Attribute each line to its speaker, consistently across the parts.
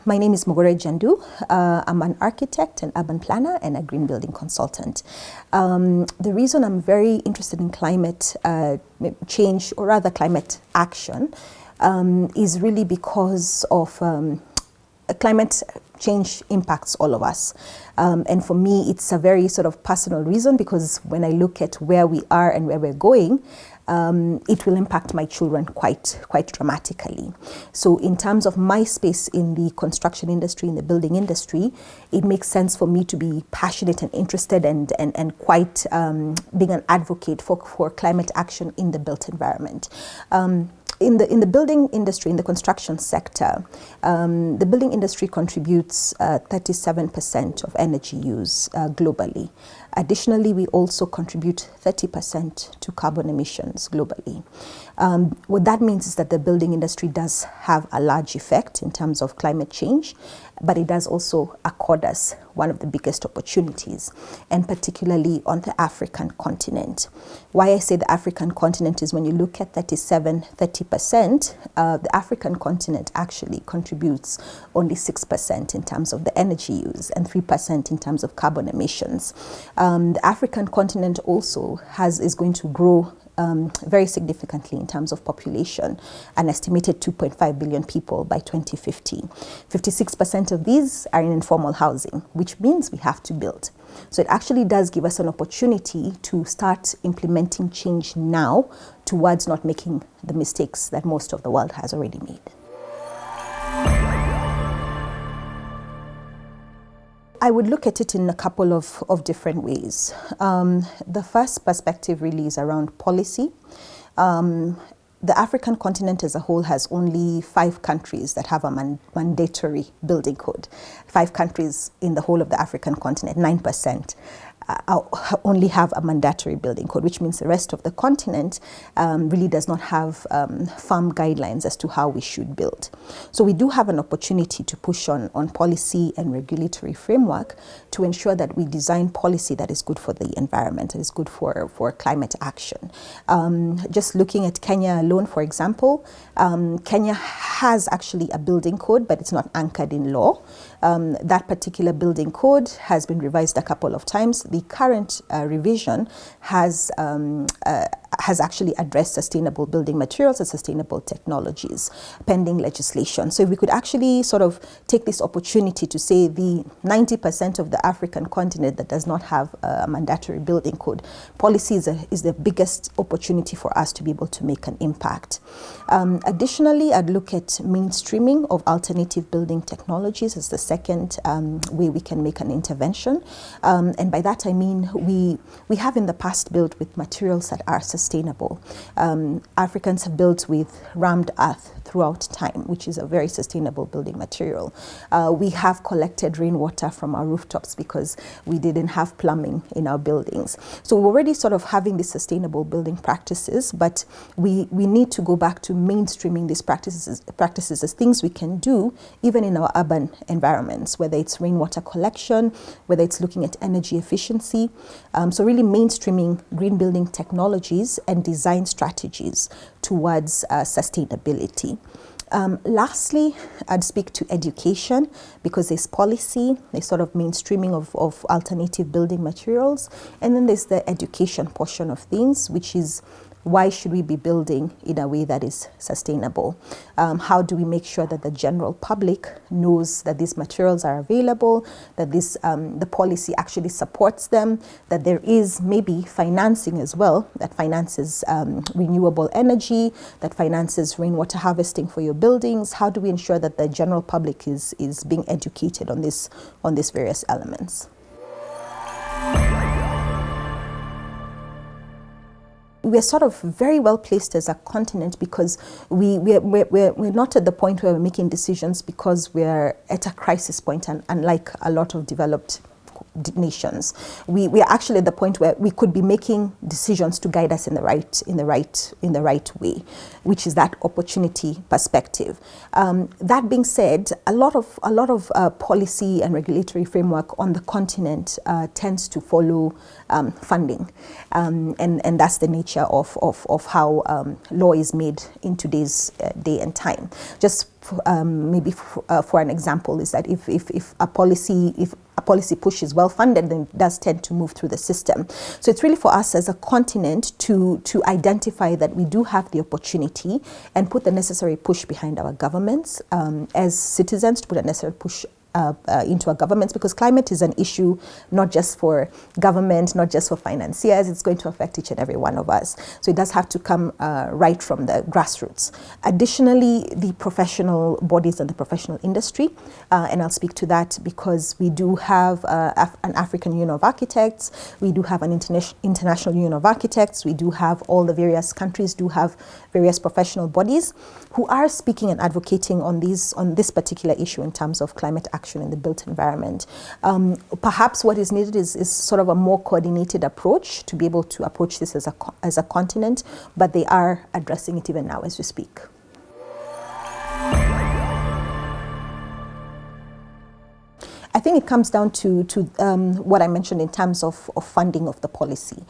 Speaker 1: My name is Mugure Njendu. I'm an architect, an urban planner, and a green building consultant. The reason I'm very interested in climate change, or rather climate action, is really because of climate change impacts all of us. And for me, it's a very sort of personal reason, because when I look at where we are and where we're going, it will impact my children quite dramatically. So in terms of my space in the construction industry, in the building industry, it makes sense for me to be passionate and interested and quite being an advocate for climate action in the built environment. In the building industry, in the construction sector, the building industry contributes 37% of energy use globally. Additionally, we also contribute 30% to carbon emissions globally. What that means is that the building industry does have a large effect in terms of climate change, but it does also accord us one of the biggest opportunities, and particularly on the African continent. Why I say the African continent is when you look at 30%, the African continent actually contributes only 6% in terms of the energy use and 3% in terms of carbon emissions. The African continent also is going to grow very significantly in terms of population, an estimated 2.5 billion people by 2050. 56% of these are in informal housing, which means we have to build. So it actually does give us an opportunity to start implementing change now towards not making the mistakes that most of the world has already made. I would look at it in a couple of different ways. The first perspective really is around policy. The African continent as a whole has only 5 countries that have a mandatory building code. 5 countries in the whole of the African continent, 9%. Only have a mandatory building code, which means the rest of the continent really does not have firm guidelines as to how we should build. So we do have an opportunity to push on policy and regulatory framework to ensure that we design policy that is good for the environment, that is good for climate action. Just looking at Kenya alone, for example, Kenya has actually a building code, but it's not anchored in law. That particular building code has been revised a couple of times. The current revision has actually addressed sustainable building materials and sustainable technologies, pending legislation. So if we could actually sort of take this opportunity to say the 90% of the African continent that does not have a mandatory building code, policy is the biggest opportunity for us to be able to make an impact. Additionally, I'd look at mainstreaming of alternative building technologies as the second way we can make an intervention. And by that I mean we have in the past built with materials that are sustainable. Africans have built with rammed earth throughout time, which is a very sustainable building material. We have collected rainwater from our rooftops because we didn't have plumbing in our buildings. So we're already sort of having these sustainable building practices, but we need to go back to mainstreaming these practices as things we can do even in our urban environments, whether it's rainwater collection, whether it's looking at energy efficiency. So really mainstreaming green building technologies and design strategies towards sustainability. Lastly, I'd speak to education, because there's policy, there's sort of mainstreaming of alternative building materials, and then there's the education portion of things, which is why should we be building in a way that is sustainable? How do we make sure that the general public knows that these materials are available, that the policy actually supports them, that there is maybe financing as well, that finances renewable energy, that finances rainwater harvesting for your buildings? How do we ensure that the general public is being educated on these various elements? We're sort of very well placed as a continent because we're not at the point where we're making decisions because we're at a crisis point, and unlike a lot of developed nations. We are actually at the point where we could be making decisions to guide us in the right way, which is that opportunity perspective. That being said, a lot of policy and regulatory framework on the continent tends to follow funding, and that's the nature of how law is made in today's day and time. Just maybe for an example, is that if a policy push is well funded, then it does tend to move through the system. So it's really for us as a continent to identify that we do have the opportunity and put the necessary push behind our governments, as citizens, to put a necessary push into our governments, because climate is an issue not just for government, not just for financiers. It's going to affect each and every one of us. So it does have to come right from the grassroots. Additionally, the professional bodies and the professional industry, and I'll speak to that because we do have an African Union of Architects, we do have an International Union of Architects, we do have all the various countries do have various professional bodies who are speaking and advocating on this particular issue in terms of climate action in the built environment. Perhaps what is needed is sort of a more coordinated approach to be able to approach this as a continent, but they are addressing it even now as we speak. I think it comes down to what I mentioned in terms of funding of the policy.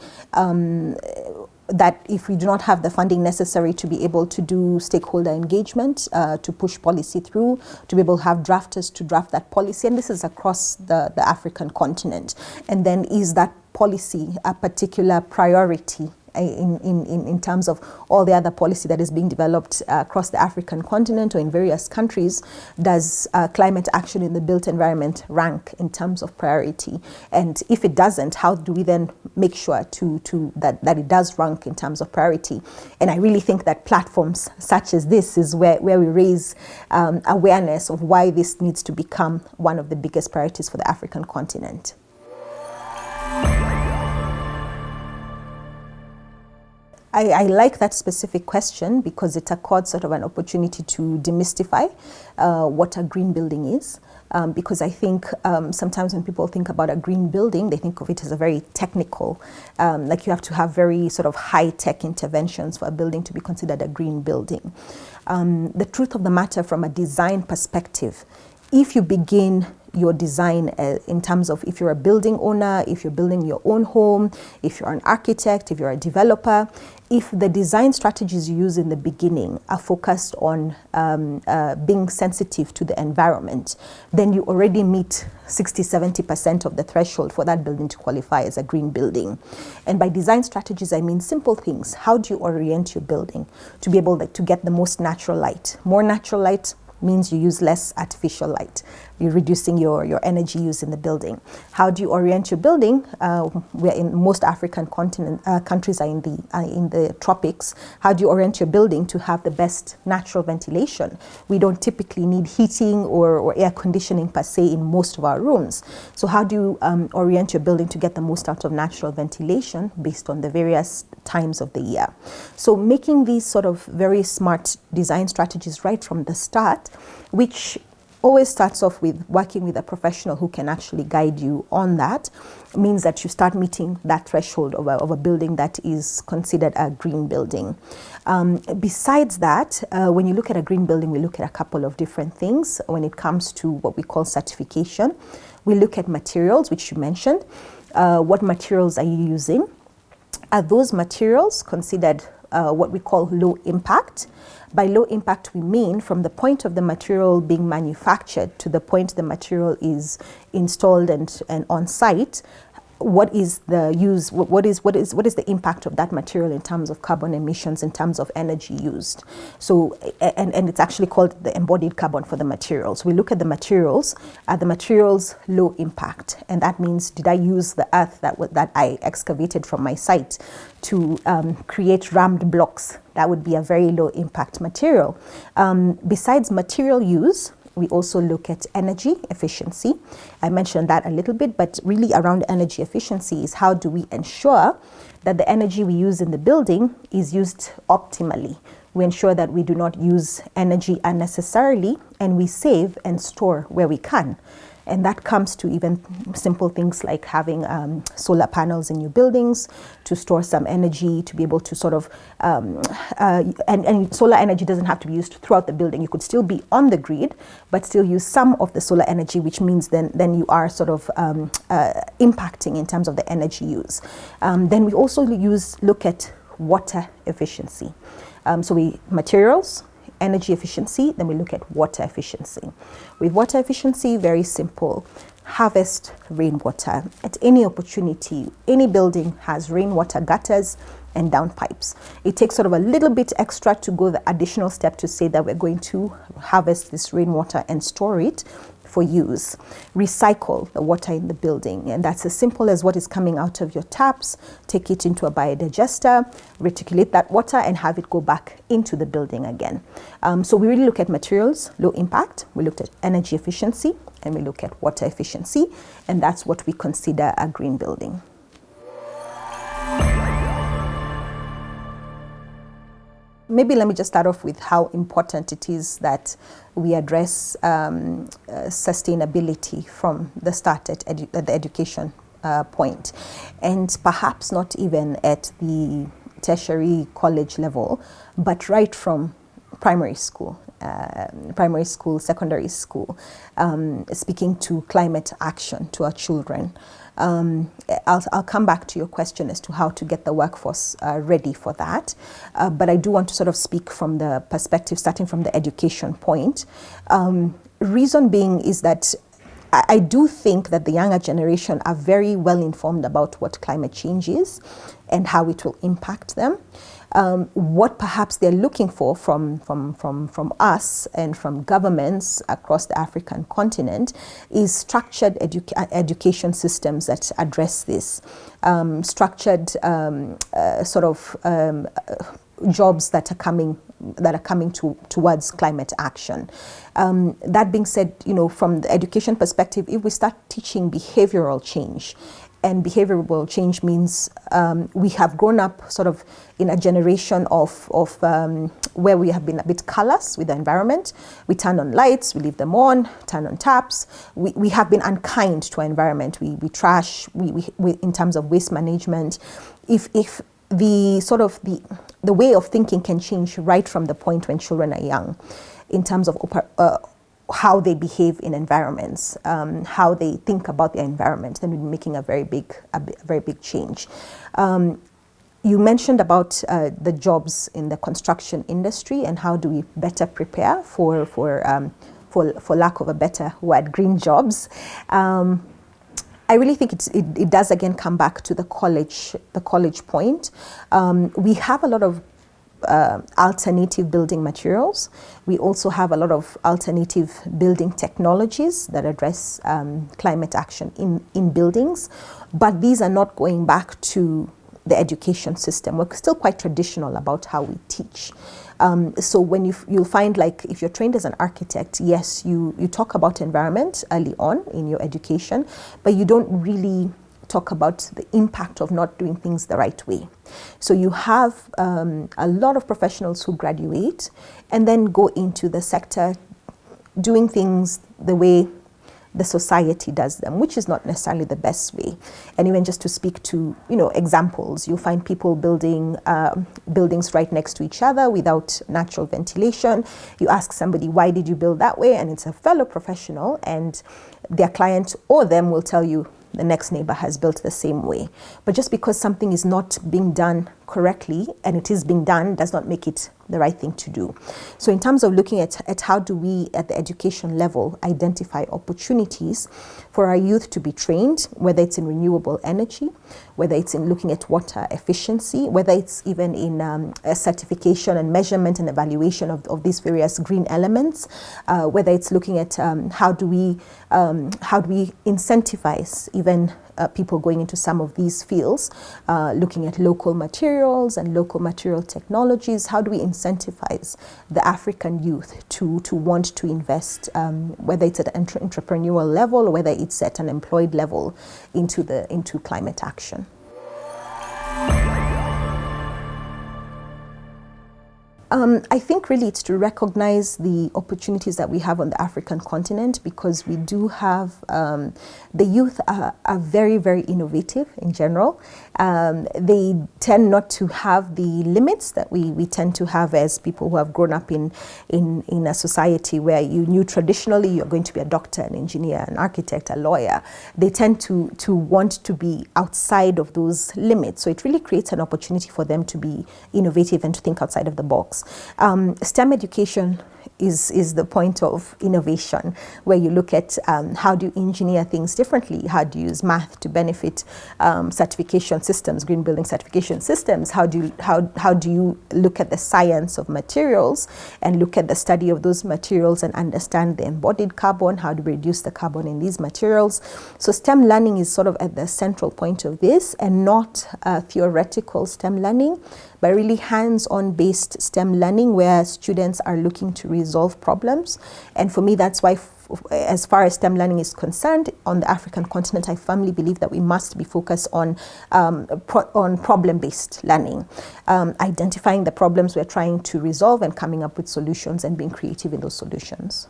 Speaker 1: That if we do not have the funding necessary to be able to do stakeholder engagement, to push policy through, to be able to have drafters to draft that policy, and this is across the African continent, and then is that policy a particular priority in terms of all the other policy that is being developed across the African continent or in various countries? Does climate action in the built environment rank in terms of priority? And if it doesn't, how do we then make sure that it does rank in terms of priority? And I really think that platforms such as this is where we raise awareness of why this needs to become one of the biggest priorities for the African continent. I like that specific question because it accords sort of an opportunity to demystify what a green building is. Because I think sometimes when people think about a green building, they think of it as a very technical, like you have to have very sort of high-tech interventions for a building to be considered a green building. The truth of the matter from a design perspective, if you begin your design in terms of if you're a building owner, if you're building your own home, if you're an architect, if you're a developer, if the design strategies you use in the beginning are focused on being sensitive to the environment, then you already meet 60-70% of the threshold for that building to qualify as a green building. And by design strategies, I mean simple things. How do you orient your building to be able to get the most natural light? More natural light means you use less artificial light. You're reducing your energy use in the building. How do you orient your building? We're in most African countries are in the tropics. How do you orient your building to have the best natural ventilation? We don't typically need heating or air conditioning per se in most of our rooms. So how do you orient your building to get the most out of natural ventilation based on the various times of the year? So making these sort of very smart design strategies right from the start, which always starts off with working with a professional who can actually guide you on that, means that you start meeting that threshold of a building that is considered a green building. Besides that, when you look at a green building, we look at a couple of different things when it comes to what we call certification. We look at materials, which you mentioned. What materials are you using? Are those materials considered what we call low impact? By low impact, we mean from the point of the material being manufactured to the point the material is installed and on site. What is the use? What is the impact of that material in terms of carbon emissions, in terms of energy used? So, and it's actually called the embodied carbon for the materials. We look at the materials. Are the materials low impact? And that means, did I use the earth that I excavated from my site to create rammed blocks? That would be a very low impact material. Besides material use, we also look at energy efficiency. I mentioned that a little bit, but really around energy efficiency is how do we ensure that the energy we use in the building is used optimally. We ensure that we do not use energy unnecessarily, and we save and store where we can. And that comes to even simple things like having solar panels in your buildings to store some energy, to be able to sort of, and solar energy doesn't have to be used throughout the building. You could still be on the grid, but still use some of the solar energy, which means then you are sort of impacting in terms of the energy use. Then we also look at water efficiency. Materials, energy efficiency, then we look at water efficiency. With water efficiency, very simple. Harvest rainwater. At any opportunity, any building has rainwater gutters and downpipes. It takes sort of a little bit extra to go the additional step to say that we're going to harvest this rainwater and store it for use. Recycle the water in the building, and that's as simple as what is coming out of your taps. Take it into a biodigester, reticulate that water, and have it go back into the building again. So we really look at materials, low impact. We looked at energy efficiency, and we look at water efficiency, and that's what we consider a green building. Maybe let me just start off with how important it is that we address sustainability from the start at the education point, and perhaps not even at the tertiary college level, but right from primary school, secondary school, speaking to climate action to our children. I'll come back to your question as to how to get the workforce ready for that. But I do want to sort of speak from the perspective, starting from the education point. Reason being is that I do think that the younger generation are very well informed about what climate change is and how it will impact them. What perhaps they're looking for from us and from governments across the African continent is structured education systems that address this, structured jobs that are coming towards climate action. That being said, from the education perspective, if we start teaching behavioral change, and behavioral change means we have grown up sort of in a generation of where we have been a bit callous with the environment. We turn on lights, we leave them on, turn on taps. We have been unkind to our environment. We trash, we in terms of waste management. If the sort of the way of thinking can change right from the point when children are young, in terms of how they behave in environments, how they think about their environment, then we're making a very big change. You mentioned about the jobs in the construction industry and how do we better prepare for lack of a better word, green jobs. I really think it does again come back to the college point. We have a lot of alternative building materials. We also have a lot of alternative building technologies that address climate action in buildings, but these are not going back to the education system. We're still quite traditional about how we teach. So when you'll find, like, if you're trained as an architect, yes, you talk about environment early on in your education, but you don't really talk about the impact of not doing things the right way. So you have a lot of professionals who graduate and then go into the sector doing things the way the society does them, which is not necessarily the best way. And even just to speak to, examples, you'll find people building buildings right next to each other without natural ventilation. You ask somebody, why did you build that way? And it's a fellow professional, and their client or them will tell you, the next neighbor has built the same way. But just because something is not being done correctly, and it is being done, does not make it the right thing to do. So in terms of looking at how do we at the education level identify opportunities for our youth to be trained, whether it's in renewable energy, whether it's in looking at water efficiency, whether it's even in a certification and measurement and evaluation of these various green elements, whether it's looking at how do we incentivize even people going into some of these fields, looking at local materials and local material technologies. How do we incentivize the African youth to want to invest, whether it's at an entrepreneurial level or whether it's at an employed level, into climate action? I think really it's to recognize the opportunities that we have on the African continent, because we do have, the youth are very, very innovative in general. They tend not to have the limits that we tend to have as people who have grown up in a society where you knew traditionally you're going to be a doctor, an engineer, an architect, a lawyer. They tend to want to be outside of those limits. So it really creates an opportunity for them to be innovative and to think outside of the box. STEM education is the point of innovation, where you look at how do you engineer things differently, how do you use math to benefit certification systems, green building certification systems, how do you look at the science of materials and look at the study of those materials and understand the embodied carbon, how do we reduce the carbon in these materials. So STEM learning is sort of at the central point of this, and not theoretical STEM learning, but really hands-on based STEM learning where students are looking to resolve problems. And for me, that's why as far as STEM learning is concerned, on the African continent, I firmly believe that we must be focused on problem-based learning, identifying the problems we're trying to resolve and coming up with solutions and being creative in those solutions.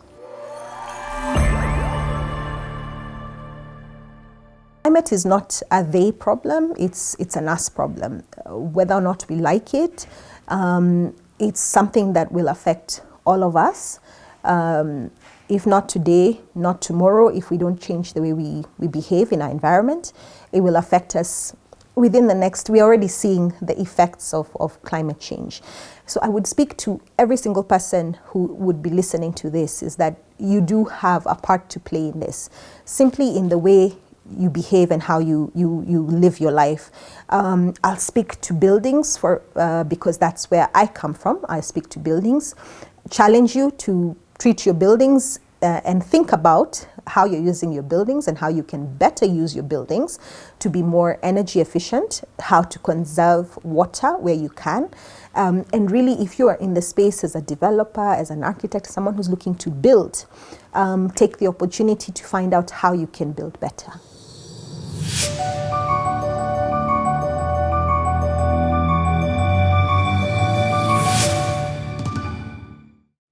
Speaker 1: Climate is not a they problem, it's an us problem. Whether or not we like it, it's something that will affect all of us. If not today, not tomorrow, if we don't change the way we behave in our environment, it will affect us within the next. We're already seeing the effects of climate change. So I would speak to every single person who would be listening to this, is that you do have a part to play in this, simply in the way you behave and how you live your life. I'll speak to buildings because that's where I come from. I speak to buildings, challenge you to treat your buildings and think about how you're using your buildings and how you can better use your buildings to be more energy efficient, how to conserve water where you can. And really, if you are in the space as a developer, as an architect, someone who's looking to build, take the opportunity to find out how you can build better.